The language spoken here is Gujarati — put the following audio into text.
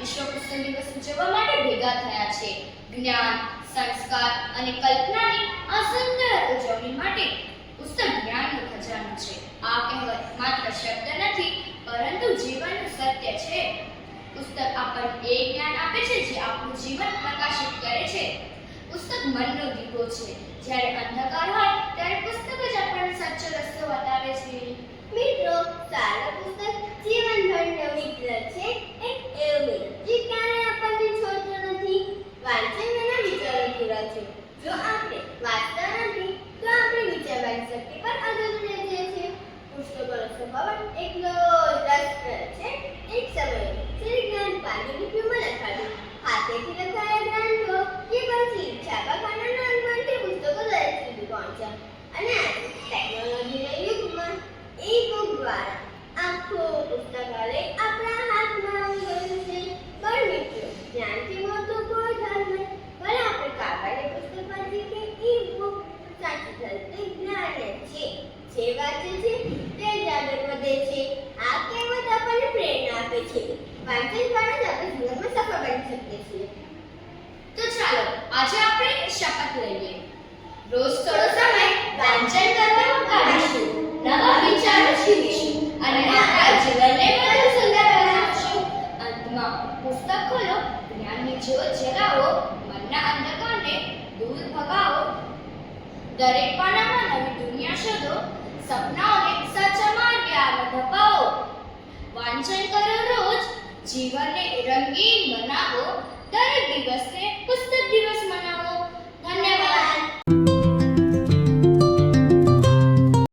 વિશ્વ પુસ્તક દિવસ ઉજવવા માટે ભેગા થયા છે. જ્ઞાન, સંસ્કાર અને કલ્પનાની આ સુંદર ઉજવણી માટે પુસ્તક જ્ઞાનનો ખજાનો છે. આ કહેવત માત્ર શબ્દ નથી પરંતુ જીવનનું સત્ય છે. પુસ્તક આપણને એ જ્ઞાન આપે છે જે આપણું જીવન પ્રકાશિત કરે છે. પુસ્તક મનનો દીવો છે. જ્યારે અંધકાર હોય ત્યારે પુસ્તક જ આપણને સાચો રસ્તો બતાવે છે. મિત્રો, સારા પુસ્તક જીવનભરનો મિત્ર છે. એક એવું મિત્ર જે ક્યારેય આપણને છોડતો નથી. વાંચન એના વિચારો પૂરા છે. જો આપણે વાંચતા નથી તો આપણી વિચારવાની શક્તિ પર અધૂરી રહી જાય છે. પુસ્તકોનો સ્વભાવ એટલો રસપ્રદ છે. એક સમયે શ્રી જ્ઞાન પાણીની પીમાં લખાયું. હાથેથી લખાયેલા ગ્રંથો કે પછી છાપાખાનાના અંગમાંથી પુસ્તકો દરેક સુધી પહોંચ્યા. અને આજે ટેકનોલોજીના યુગમાં ઈ-બુક દ્વારા આખો પુસ્તકાલય આપણા હાથમાં આવી ગયું છે. પણ મિત્રો, જ્ઞાનથી મોટું કોઈ ધન નથી. ભલે આપણે કાગળની પુસ્તક વાંચીએ કે ઈ-બુક, સાચું ધન તે જ્ઞાન જ છે. જે વાંચે છે તે જ આગળ વધે છે. આ કહેવત આપણને પ્રેરણા આપે છે. વાંચન દ્વારા જ આપણે જીવનમાં સફળ બની શકીએ છીએ. તો ચાલો આજે આપણે શપથ લઈએ. રોજ થોડો સમય વાંચન કરવાનું કાઢીશું, નવા વિચારો શીખીશું અને આપણા જીવનને વધુ સુંદર બનાવીશું. અંતમાં પુસ્તક ખોલો, જ્ઞાનની જ્યોત જગાવો, મનના અંધકારને દૂર ભગાવો. દરેક પાનામાં નવી દુનિયા શોધો, સપનાઓને સાચા માર્ગે આગળ ધપાવો. વાંચન કરો રોજ, જીવનને રંગીન બનાવો.